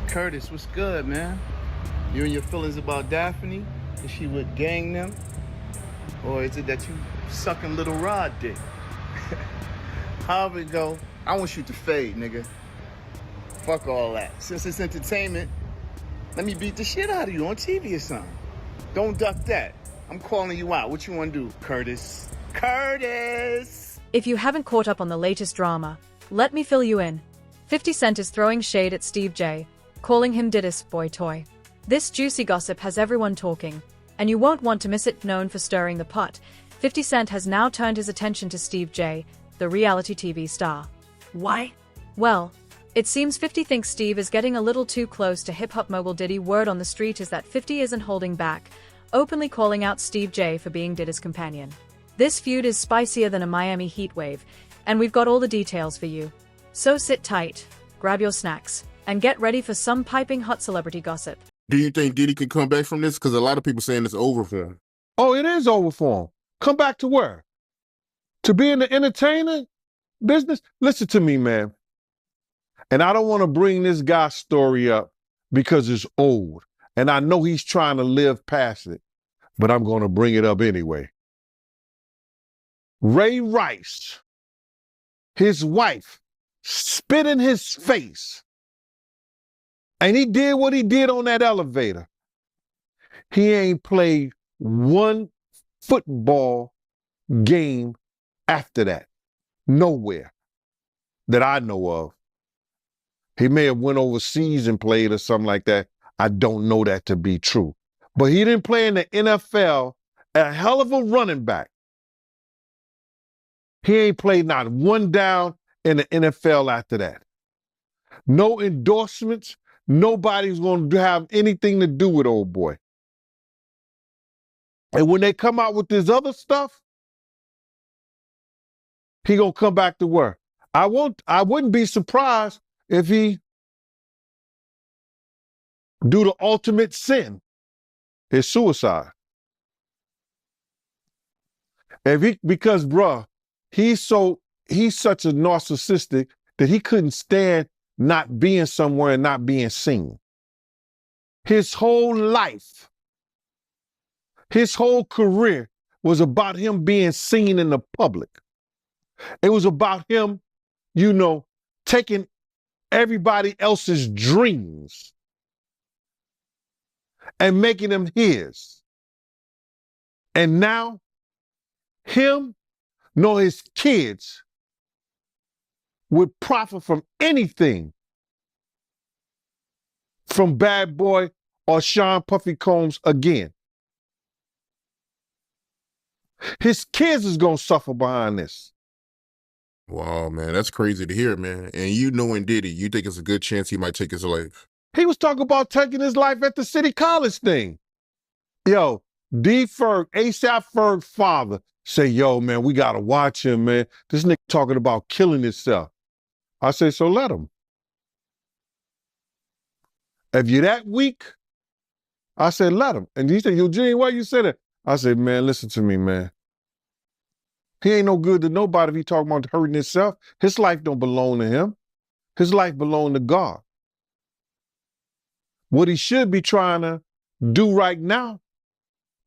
Curtis, what's good, man? You and your feelings about Daphne? Is she with gang them? Or is it that you sucking little Rod dick? However it go, I want you to fade, nigga. Fuck all that. Since it's entertainment, let me beat the shit out of you on TV or something. Don't duck that. I'm calling you out. What you want to do, Curtis? Curtis! If you haven't caught up on the latest drama, let me fill you in. 50 Cent is throwing shade at Steve J, calling him Diddy's boy toy. This juicy gossip has everyone talking, and you won't want to miss it. Known for stirring the pot, 50 Cent has now turned his attention to Steve J, the reality TV star. Why? Well, it seems 50 thinks Steve is getting a little too close to hip-hop mogul Diddy. Word on the street is that 50 isn't holding back, openly calling out Steve J for being Diddy's companion. This feud is spicier than a Miami heat wave, and we've got all the details for you. So sit tight, grab your snacks, and get ready for some piping hot celebrity gossip. Do you think Diddy can come back from this? Because a lot of people saying it's over for him. Oh, it is over for him. Come back to where? To be in the entertainer business? Listen to me, man. And I don't want to bring this guy's story up because it's old. And I know he's trying to live past it, but I'm going to bring it up anyway. Ray Rice, his wife, spit in his face. And he did what he did on that elevator. He ain't played one football game after that. Nowhere that I know of. He may have went overseas and played or something like that. I don't know that to be true. But he didn't play in the NFL, a hell of a running back. He ain't played not one down in the NFL after that. No endorsements. Nobody's going to have anything to do with old boy. And when they come out with this other stuff, he going to come back to work. I wouldn't be surprised if he do the ultimate sin, is suicide. Because bruh, he's such a narcissistic that he couldn't stand not being somewhere and not being seen. His whole life, his whole career was about him being seen in the public. It was about him, taking everybody else's dreams and making them his. And now, him nor his kids would profit from anything from Bad Boy or Sean Puffy Combs again. His kids is going to suffer behind this. Wow, man, that's crazy to hear, man. And you knowing Diddy, you think it's a good chance he might take his life? He was talking about taking his life at the City College thing. Yo, D. Ferg, ASAP Ferg's father, say, yo, man, we got to watch him, man. This nigga talking about killing himself. I say, so let him. If you're that weak, I said, let him. And he said, Eugene, why you say that? I said, man, listen to me, man. He ain't no good to nobody if he talking about hurting himself. His life don't belong to him. His life belong to God. What he should be trying to do right now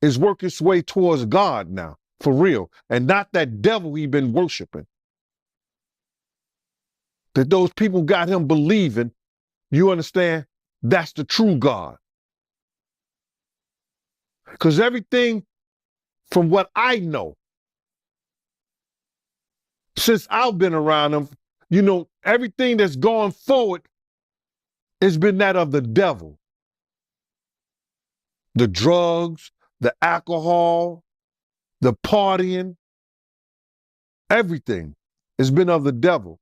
is work his way towards God now, for real, and not that devil he been worshiping. That those people got him believing, you understand, that's the true God. Because everything from what I know, since I've been around him, everything that's going forward has been that of the devil. The drugs, the alcohol, the partying, everything has been of the devil.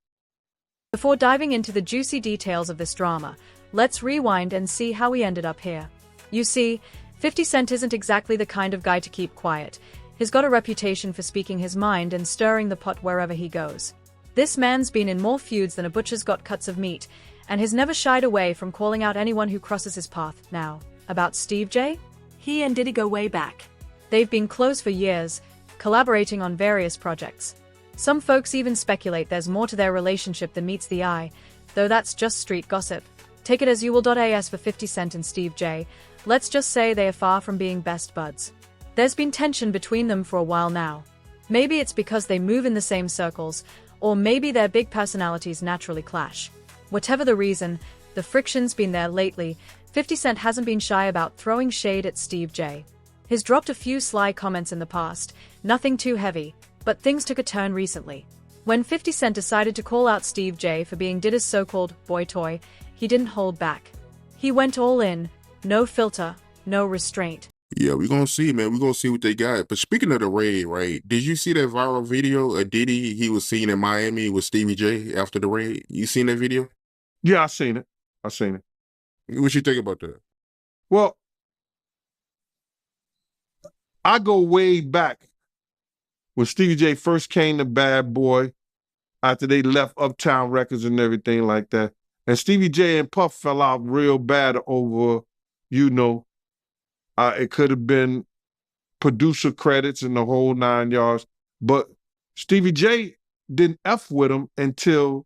Before diving into the juicy details of this drama, let's rewind and see how we ended up here. You see, 50 Cent isn't exactly the kind of guy to keep quiet. He's got a reputation for speaking his mind and stirring the pot wherever he goes. This man's been in more feuds than a butcher's got cuts of meat, and has never shied away from calling out anyone who crosses his path. Now, about Steve J? He and Diddy go way back. They've been close for years, collaborating on various projects. Some folks even speculate there's more to their relationship than meets the eye, though that's just street gossip. Take it as you will. As for 50 Cent and Steve J, let's just say they are far from being best buds. There's been tension between them for a while now. Maybe it's because they move in the same circles, or maybe their big personalities naturally clash. Whatever the reason, the friction's been there lately. 50 Cent hasn't been shy about throwing shade at Steve J. He's dropped a few sly comments in the past, nothing too heavy, but things took a turn recently. When 50 Cent decided to call out Steve J for being Diddy's so-called boy toy, he didn't hold back. He went all in, no filter, no restraint. Yeah, we're gonna see, man. We're gonna see what they got. But speaking of the raid, right? Did you see that viral video of Diddy? He was seen in Miami with Stevie J after the raid. You seen that video? Yeah, I seen it. I seen it. What you think about that? Well, I go way back when Stevie J first came to Bad Boy after they left Uptown Records and everything like that. And Stevie J and Puff fell out real bad over, it could have been producer credits and the whole 9 yards. But Stevie J didn't F with him until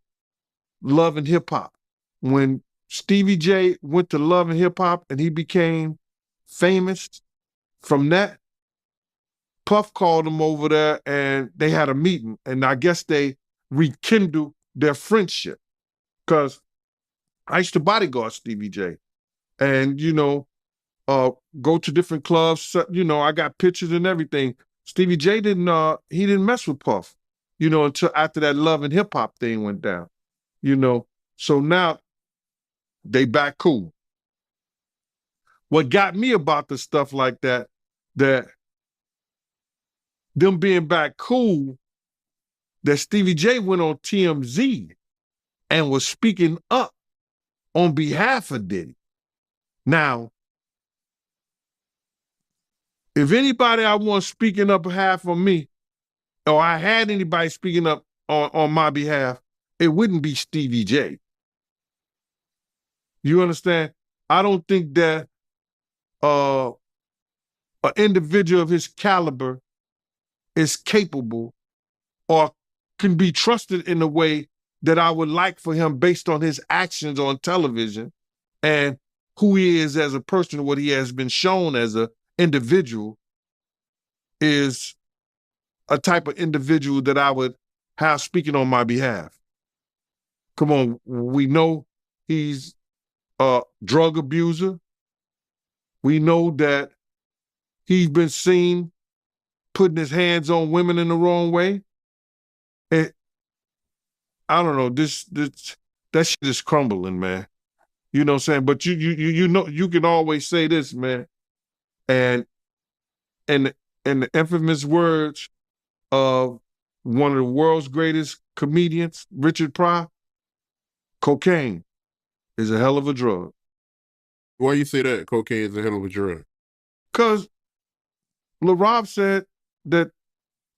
Love and Hip Hop. When Stevie J went to Love and Hip Hop and he became famous from that, Puff called him over there and they had a meeting. And I guess they rekindled their friendship. Because I used to bodyguard Stevie J. And, go to different clubs. I got pictures and everything. Stevie J didn't mess with Puff, until after that Love and Hip Hop thing went down, So now they back cool. What got me about the stuff like that them being back cool, that Stevie J went on TMZ and was speaking up on behalf of Diddy. Now, if anybody I want speaking up behalf of me, or I had anybody speaking up on my behalf, it wouldn't be Stevie J. You understand? I don't think that an individual of his caliber is capable or can be trusted in a way that I would like for him based on his actions on television and who he is as a person, what he has been shown as an individual is a type of individual that I would have speaking on my behalf. Come on, we know he's a drug abuser. We know that he's been seen putting his hands on women in the wrong way. And I don't know, that shit is crumbling, man. You know what I'm saying? But you can always say this, man. And the infamous words of one of the world's greatest comedians, Richard Pryor, cocaine is a hell of a drug. Why you say that? Cocaine is a hell of a drug. Because LaRob said that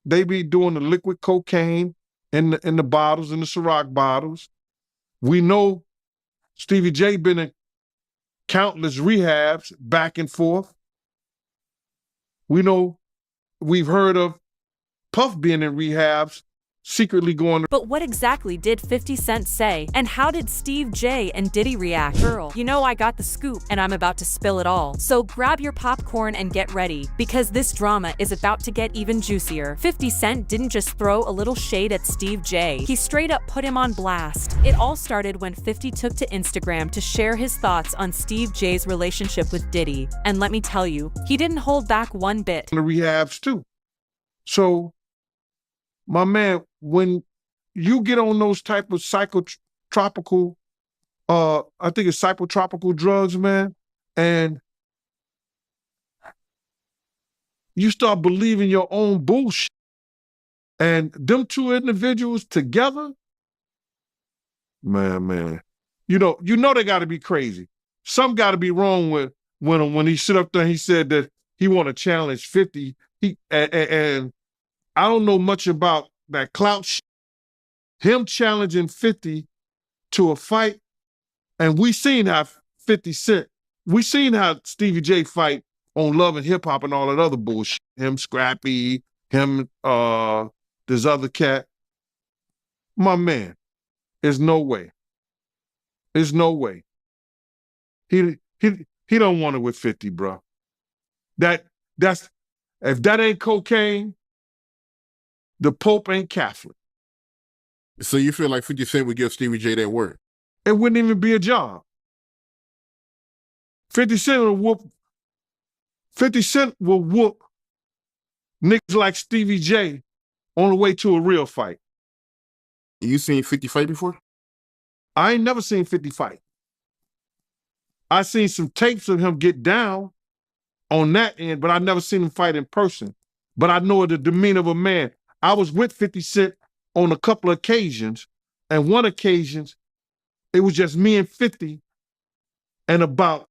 they be doing the liquid cocaine in the bottles, in the Ciroc bottles. We know Stevie J been in countless rehabs back and forth. We know we've heard of Puff being in rehabs, secretly going to... But what exactly did 50 Cent say? And how did Steve J and Diddy react? Girl, you know I got the scoop and I'm about to spill it all. So grab your popcorn and get ready, because this drama is about to get even juicier. 50 Cent didn't just throw a little shade at Steve J. He straight up put him on blast. It all started when 50 took to Instagram to share his thoughts on Steve J's relationship with Diddy. And let me tell you, he didn't hold back one bit. The rehabs too. So, my man, when you get on those type of psychotropical, I think it's psychotropical drugs, man, and you start believing your own bullshit, and them two individuals together, man, you know they got to be crazy. Something got to be wrong with when he sit up there and he said that he want to challenge 50. And I don't know much about that clout shit. Him challenging 50 to a fight, and we seen how 50 Cent, we seen how Stevie J fight on Love and Hip Hop and all that other bullshit. Him, Scrappy, him, this other cat. My man, there's no way. There's no way. He don't want it with 50, bro. That's if that ain't cocaine, the Pope ain't Catholic. So you feel like 50 Cent would give Stevie J that work? It wouldn't even be a job. 50 Cent will whoop niggas like Stevie J on the way to a real fight. You seen 50 fight before? I ain't never seen 50 fight. I seen some tapes of him get down on that end, but I never seen him fight in person. But I know the demeanor of a man. I was with 50 Cent on a couple of occasions, and one occasion, it was just me and 50 and about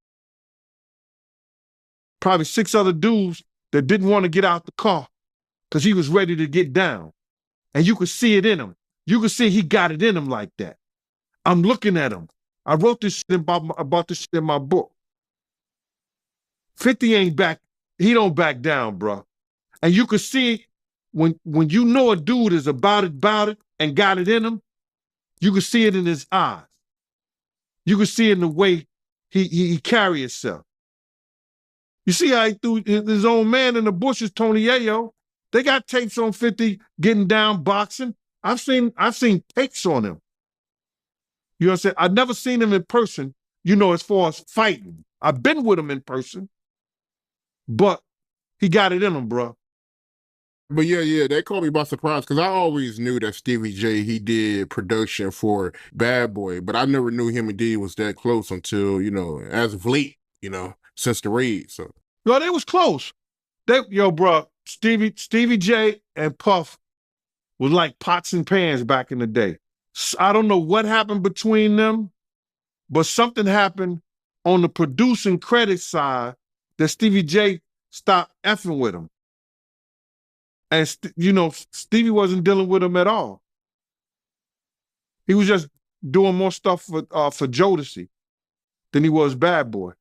probably 6 other dudes that didn't want to get out the car because he was ready to get down. And you could see it in him. You could see he got it in him like that. I'm looking at him. I wrote this shit about this shit in my book. 50 ain't back. He don't back down, bro. And you could see when you know a dude is about it, and got it in him, you could see it in his eyes. You could see it in the way he carry himself. You see how he threw his own man in the bushes, Tony Ayo. They got tapes on 50 getting down boxing. I've seen takes on him. You know what I'm saying? I've never seen him in person, as far as fighting. I've been with him in person, but he got it in him, bro. But yeah, that caught me by surprise because I always knew that Stevie J, he did production for Bad Boy, but I never knew him and Diddy was that close until, as of late, since the raid. So Yo, they was close. Bro, Stevie J and Puff was like pots and pans back in the day. I don't know what happened between them, but something happened on the producing credit side that Stevie J stopped effing with him. And, Stevie wasn't dealing with him at all. He was just doing more stuff for Jodeci than he was Bad Boy.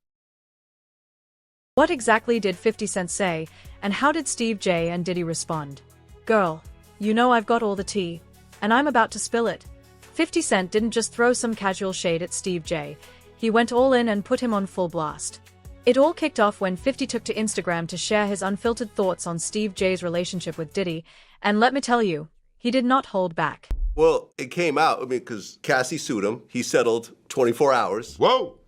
What exactly did 50 Cent say, and how did Steve J and Diddy respond? Girl, I've got all the tea, and I'm about to spill it. 50 Cent didn't just throw some casual shade at Steve J. He went all in and put him on full blast. It all kicked off when 50 took to Instagram to share his unfiltered thoughts on Steve J's relationship with Diddy, and let me tell you, he did not hold back. Well, it came out, because Cassie sued him. He settled 24 hours. whoa.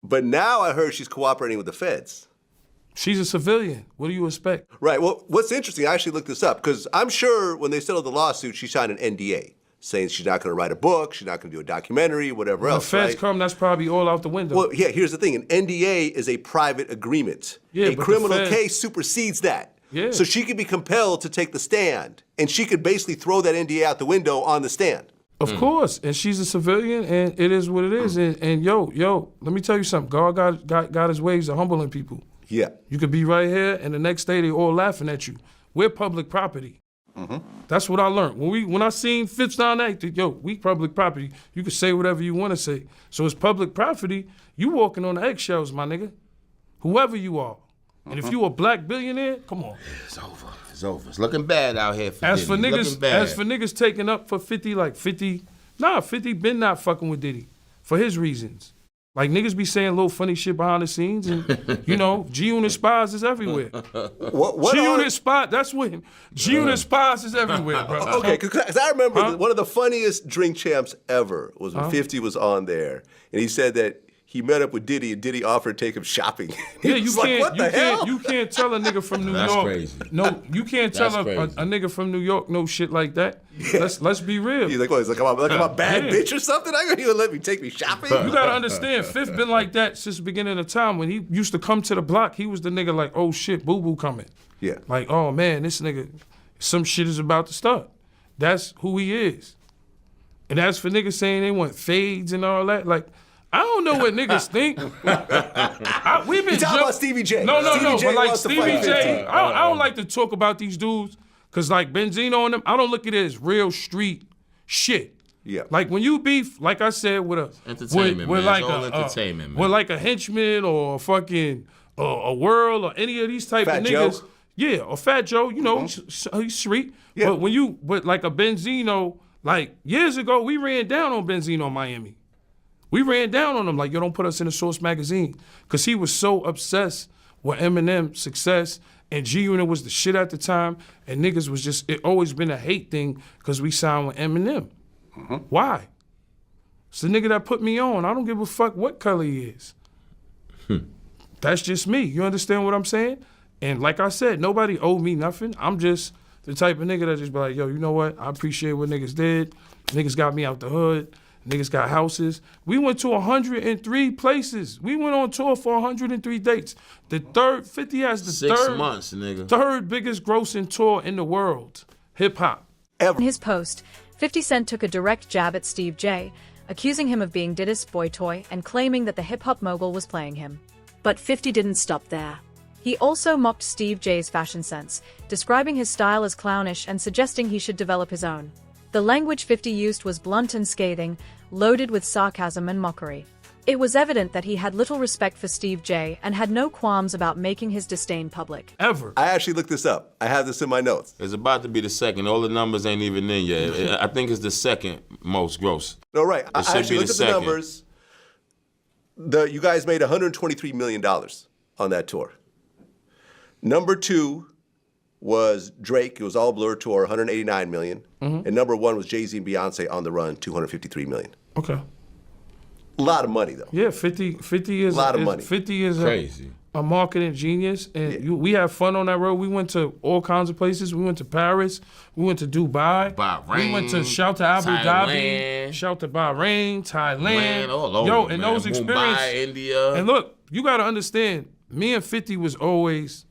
But now I heard she's cooperating with the feds. She's a civilian. What do you expect? Right. Well, what's interesting, I actually looked this up, because I'm sure when they settled the lawsuit, she signed an NDA, saying she's not going to write a book, she's not going to do a documentary, whatever When else, the feds right? come, that's probably all out the window. Well, yeah, here's the thing. An NDA is a private agreement. Yeah, a but the criminal feds- case supersedes that. Yeah. So she could be compelled to take the stand, and she could basically throw that NDA out the window on the stand. Of course, and she's a civilian, and it is what it is. And yo, let me tell you something. God got his ways of humbling people. Yeah. You could be right here, and the next day they all laughing at you. We're public property. That's what I learned. When I seen Fitz down there, we public property. You can say whatever you want to say. So it's public property. You walking on eggshells, my nigga. Whoever you are. And if you a black billionaire, come on. It's over. It's over. It's looking bad out here for As for Diddy. Looking bad. niggas taking up for 50, 50 been not fucking with Diddy for his reasons. Like niggas be saying little funny shit behind the scenes, and G-Unit spies is everywhere. What G-Unit spy, that's what G-Unit spies is everywhere, bro. Okay, because I remember one of the funniest Drink Champs ever was when 50 was on there, and he said that he met up with Diddy, and Diddy offered to take him shopping. Yeah, you can't. You can't tell a nigga from New That's York. crazy. No, you can't tell a That's crazy. nigga from New York no shit like that. Yeah. Let's be real. He's like, what? He's like, I'm a bad Yeah. bitch or something? I gonna let me take me shopping? You gotta understand, Fifth been like that since the beginning of time. When he used to come to the block, he was the nigga like, oh shit, boo-boo coming. Yeah. Like, oh man, this nigga, some shit is about to start. That's who he is. And as for niggas saying they want fades and all that, like, I don't know what niggas think. We've been You talking about Stevie J. No, Stevie J but like wants to Stevie fight J, 50. I don't like to talk about these dudes, cause like Benzino and them, I don't look at it as real street shit. Yeah. Like when you beef, like I said, with Entertainment, with man. like It's all a entertainment, man. with like a henchman or a fucking a World or any of these type Fat of Joe? niggas. Yeah, or Fat Joe, he's street. Yeah. But like a Benzino, like years ago, we ran down on Benzino in Miami. We ran down on him like, yo, don't put us in the Source magazine. Because he was so obsessed with Eminem's success, and G-Unit was the shit at the time, and niggas was just, it always been a hate thing because we signed with Eminem. Why? It's the nigga that put me on. I don't give a fuck what color he is. That's just me. You understand what I'm saying? And like I said, nobody owed me nothing. I'm just the type of nigga that just be like, yo, you know what? I appreciate what niggas did. Niggas got me out the hood. Niggas got houses. We went to 103 places. We went on tour for 103 dates. The third, 50 has the 6 months, nigga. third biggest grossing tour in the world, hip hop. In his post, 50 Cent took a direct jab at Steve J, accusing him of being Diddy's boy toy and claiming that the hip-hop mogul was playing him. But 50 didn't stop there. He also mocked Steve J's fashion sense, describing his style as clownish and suggesting he should develop his own. The language 50 used was blunt and scathing, loaded with sarcasm and mockery. It was evident that he had little respect for Steve J and had no qualms about making his disdain public. Ever. I actually looked this up. I have this in my notes. It's about to be the second. All the numbers ain't even in yet. I think it's the second most gross. No, right. I should actually be looked the at the second. numbers. You guys made $123 million on that tour. Number 2 was Drake. It was all Blur tour, $189 million. And number 1 was Jay-Z and Beyonce on the Run, $253 million. Okay. A lot of money, though. Yeah, 50 is a lot of money. 50 is Crazy. A marketing genius, and we had fun on that road. We went to all kinds of places. We went to Paris. We went to Dubai. Bahrain, we went to shout to Abu Dhabi. Thailand. Shout to Bahrain, Thailand. All over, Yo, and man. those experiences. Mumbai, India. And look, you got to understand, me and 50 was always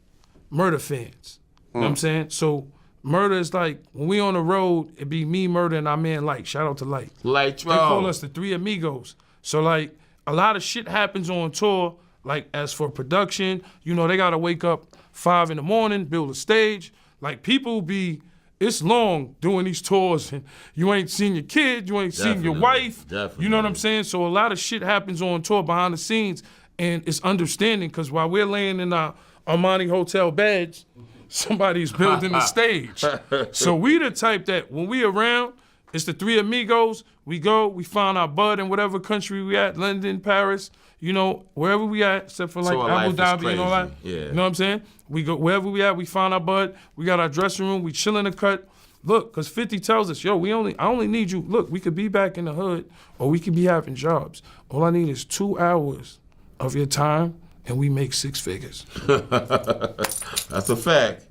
Murder fans. You know what I'm saying? So Murder is like, when we on the road, it be me, Murder, and our man Light. Shout out to Light. Light, They call us the Three Amigos. So like, a lot of shit happens on tour. Like, as for production, you know, they gotta wake up 5 in the morning, build a stage. Like, people be, it's long doing these tours, and you ain't seen your kid, you ain't seen your wife. Definitely. You know what I'm saying? So a lot of shit happens on tour behind the scenes, and it's understanding, because while we're laying in our Armani hotel beds, somebody's building the stage. So we the type that when we around, it's the Three Amigos. We go, we find our bud in whatever country we at, London, Paris, you know, wherever we at, except for like So our Abu life is Dhabi and all that. crazy. Yeah. You know what I'm saying? We go wherever we at, we find our bud. We got our dressing room. We chill in the cut. Look, because 50 tells us, yo, I only need you. Look, we could be back in the hood, or we could be having jobs. All I need is 2 hours of your time, and we make 6 figures. That's a fact.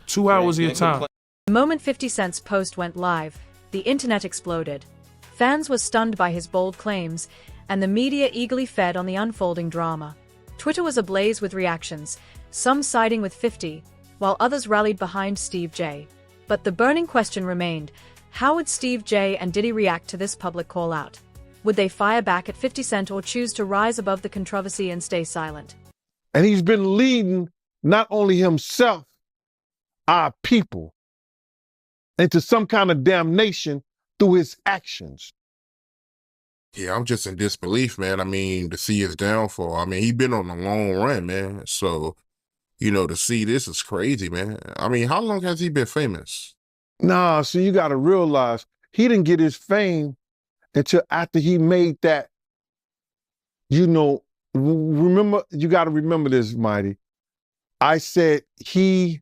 2 hours of your time. The moment 50 Cent's post went live, the internet exploded. Fans were stunned by his bold claims, and the media eagerly fed on the unfolding drama. Twitter was ablaze with reactions, some siding with 50, while others rallied behind Steve J. But the burning question remained, how would Steve J and Diddy react to this public call-out? Would they fire back at 50 Cent or choose to rise above the controversy and stay silent? And he's been leading not only himself, our people, into some kind of damnation through his actions. Yeah, I'm just in disbelief, man. I mean, to see his downfall. I mean, he been on a long run, man. So, you know, to see this is crazy, man. I mean, how long has he been famous? Nah, so you got to realize he didn't get his fame until after he made that, you know, remember, you got to remember this, Mighty. I said he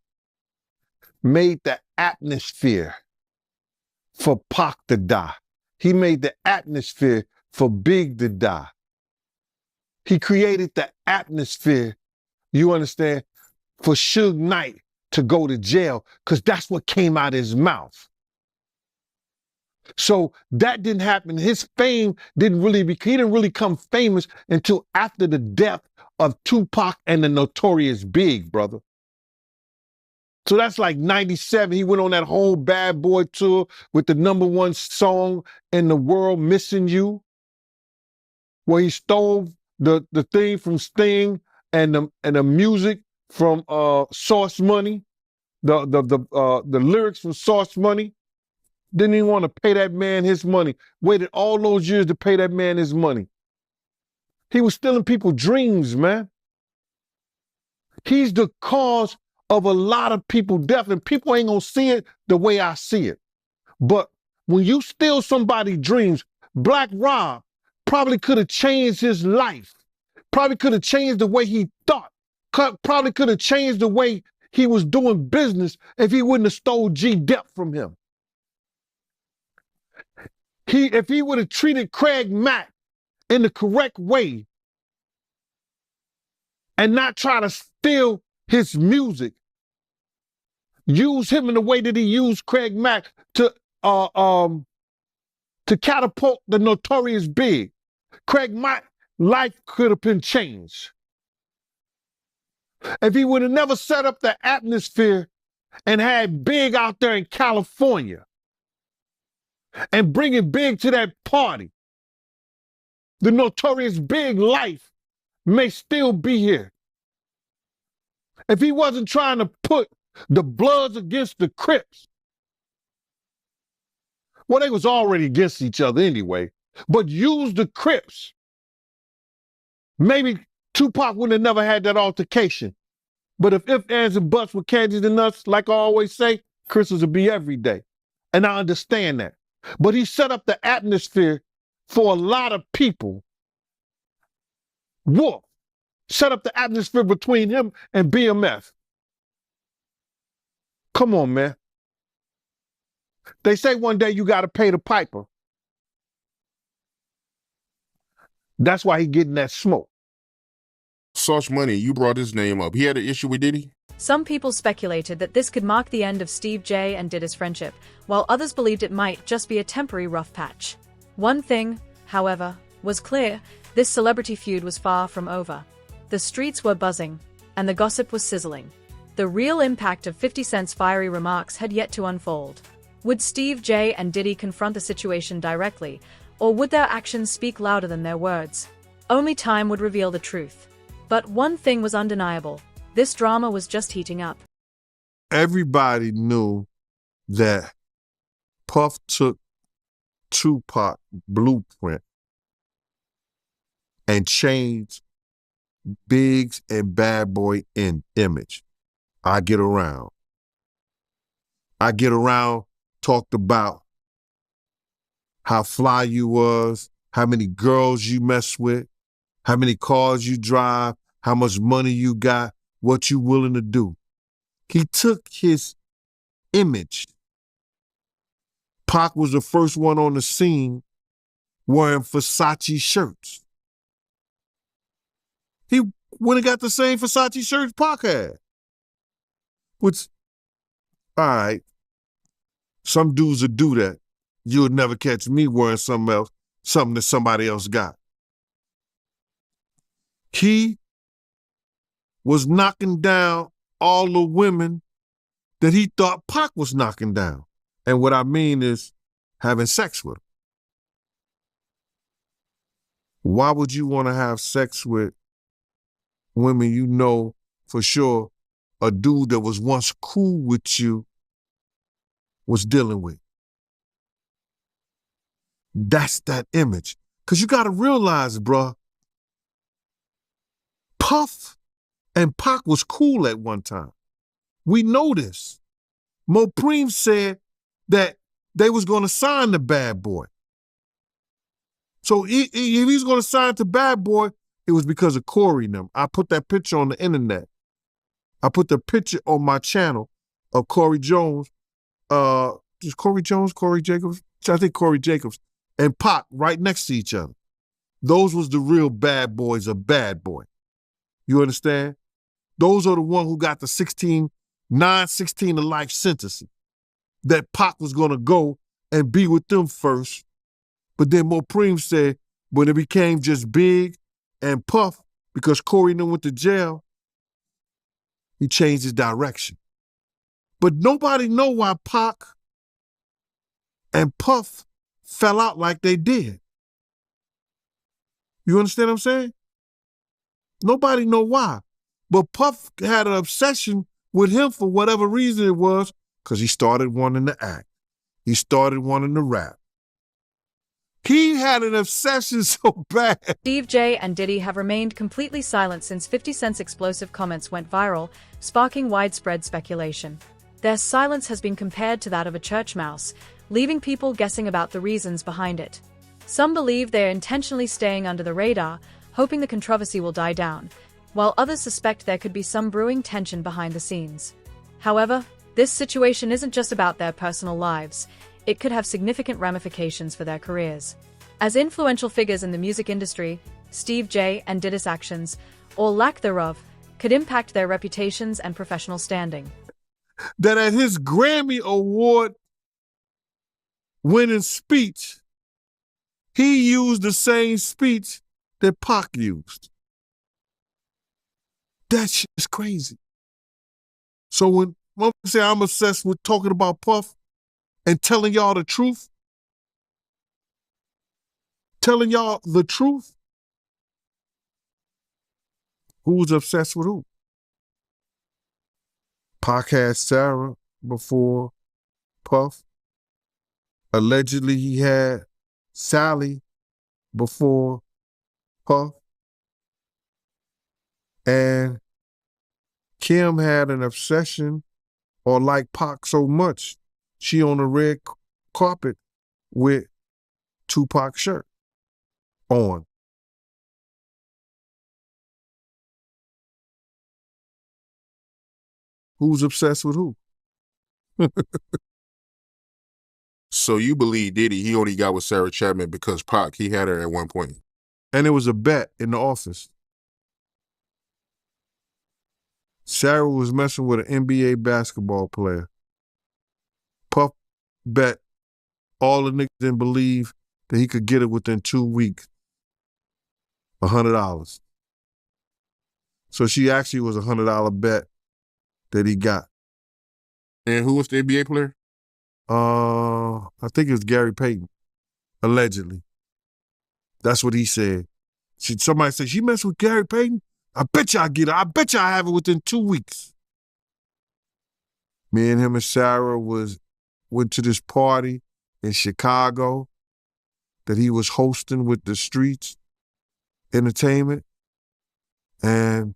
made the atmosphere for Pac to die. He made the atmosphere for Big to die. He created the atmosphere, you understand, for Suge Knight to go to jail, because that's what came out of his mouth. So that didn't happen. His fame didn't really he didn't really come famous until after the death of Tupac and the Notorious Big, brother. So that's like 97. He went on that whole Bad Boy tour with the #1 song in the world, Missing You, where he stole the thing from Sting and the music from Source Money, the lyrics from Source Money. Didn't even want to pay that man his money. Waited all those years to pay that man his money. He was stealing people's dreams, man. He's the cause of a lot of people's death, and people ain't gonna see it the way I see it. But when you steal somebody's dreams, Black Rob, probably could have changed his life, probably could have changed the way he thought, probably could have changed the way he was doing business if he wouldn't have stole G-Dep from him. If he would have treated Craig Mack in the correct way and not try to steal his music, use him in the way that he used Craig Mack to catapult the Notorious Big, Craig Mack's life could have been changed. If he would have never set up the atmosphere and had Big out there in California and bringing Big to that party, the Notorious Big life may still be here. If he wasn't trying to put the Bloods against the Crips, well, they was already against each other anyway, but use the Crips, maybe Tupac would have never had that altercation. But if ands, and buts were candies and nuts, like I always say, Christmas would be every day. And I understand that. But he set up the atmosphere for a lot of people. Wolf set up the atmosphere between him and BMF. Come on, man. They say one day you got to pay the piper. That's why he getting that smoke. Sauce Money, you brought his name up. He had an issue with Diddy? Some people speculated that this could mark the end of Steve J and Diddy's friendship, while others believed it might just be a temporary rough patch. One thing, however, was clear: this celebrity feud was far from over. The streets were buzzing, and the gossip was sizzling. The real impact of 50 Cent's fiery remarks had yet to unfold. Would Steve J and Diddy confront the situation directly, or would their actions speak louder than their words? Only time would reveal the truth. But one thing was undeniable: this drama was just heating up. Everybody knew that Puff took Tupac blueprint and changed Biggs and Bad Boy in image. I Get Around talked about how fly you was, how many girls you mess with, how many cars you drive, how much money you got, what you willing to do. He took his image. Pac was the first one on the scene wearing Versace shirts. He went and got the same Versace shirts Pac had. Which, all right, some dudes would do that. You would never catch me wearing something else, something that somebody else got. He was knocking down all the women that he thought Pac was knocking down. And what I mean is having sex with them. Why would you want to have sex with women you know for sure a dude that was once cool with you was dealing with? That's that image. Because you got to realize, bruh, Puff and Pac was cool at one time. We know this. Mopreme said that they was going to sign the Bad Boy. So if he's going to sign to Bad Boy, it was because of Corey and them. I put that picture on the internet. I put the picture on my channel of Corey Jones. Is Corey Jones, Corey Jacobs? I think Corey Jacobs and Pac right next to each other. Those was the real bad boys of Bad Boy. You understand? Those are the ones who got the 16 to life sentencing. That Pac was going to go and be with them first. But then Mopreme said when it became just Big and Puff, because Corey and them went to jail, he changed his direction. But nobody know why Pac and Puff fell out like they did. You understand what I'm saying? Nobody know why. But Puff had an obsession with him for whatever reason it was, because he started wanting to act. He started wanting to rap. He had an obsession so bad. Steve J and Diddy have remained completely silent since 50 Cent's explosive comments went viral, sparking widespread speculation. Their silence has been compared to that of a church mouse, leaving people guessing about the reasons behind it. Some believe they are intentionally staying under the radar, hoping the controversy will die down, while others suspect there could be some brewing tension behind the scenes. However, this situation isn't just about their personal lives, it could have significant ramifications for their careers. As influential figures in the music industry, Steve J and Diddy's actions, or lack thereof, could impact their reputations and professional standing. That at his Grammy Award winning speech, he used the same speech that Pac used. That shit is crazy. So when I say I'm obsessed with talking about Puff and telling y'all the truth, who's obsessed with who? Pac had Sarah before Puff. Allegedly, he had Sally before Puff. And Kim had an obsession or liked Pac so much, she on the red carpet with Tupac shirt on. Who's obsessed with who? So you believe Diddy, he only got with Sarah Chapman because Pac, he had her at one point. And it was a bet in the office. Sarah was messing with an NBA basketball player. Puff bet all the niggas didn't believe that he could get it within 2 weeks. $100. So she actually was a $100 bet that he got. And who was the NBA player? I think it was Gary Payton, allegedly. That's what he said. Somebody said, she messed with Gary Payton? I bet you I get it. I bet you I have it within 2 weeks. Me and him and Sarah went to this party in Chicago that he was hosting with the Streets Entertainment. And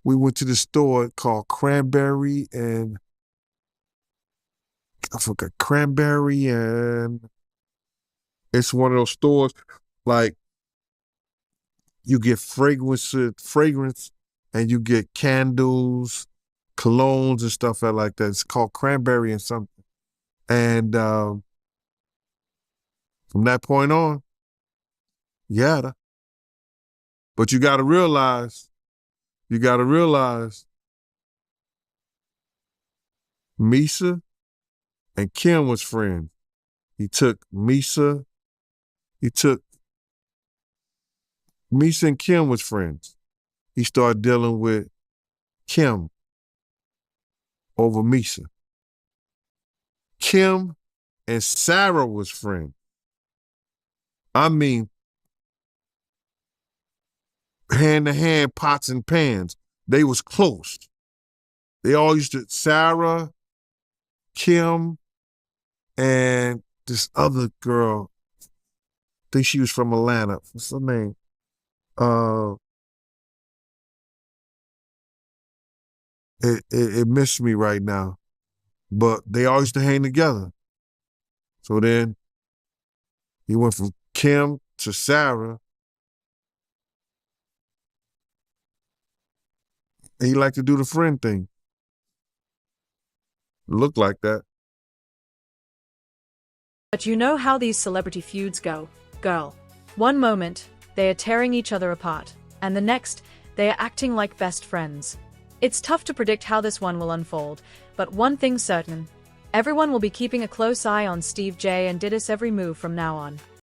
we went to this store called Cranberry and I forgot Cranberry, and it's one of those stores like you get fragrance and you get candles, colognes and stuff like that. It's called Cranberry and something. And from that point on, yeah. But you gotta realize Misa and Kim was friends. Misa and Kim was friends. He started dealing with Kim over Misa. Kim and Sarah was friends. I mean, hand to hand, pots and pans. They was close. They all used to, Sarah, Kim, and this other girl, I think she was from Atlanta. What's her name? It missed me right now. But they all used to hang together. So then he went from Kim to Sarah. And he liked to do the friend thing. Looked like that. But you know how these celebrity feuds go, girl. One moment, they are tearing each other apart, and the next, they are acting like best friends. It's tough to predict how this one will unfold, but one thing's certain. Everyone will be keeping a close eye on Steve J and Diddy's every move from now on.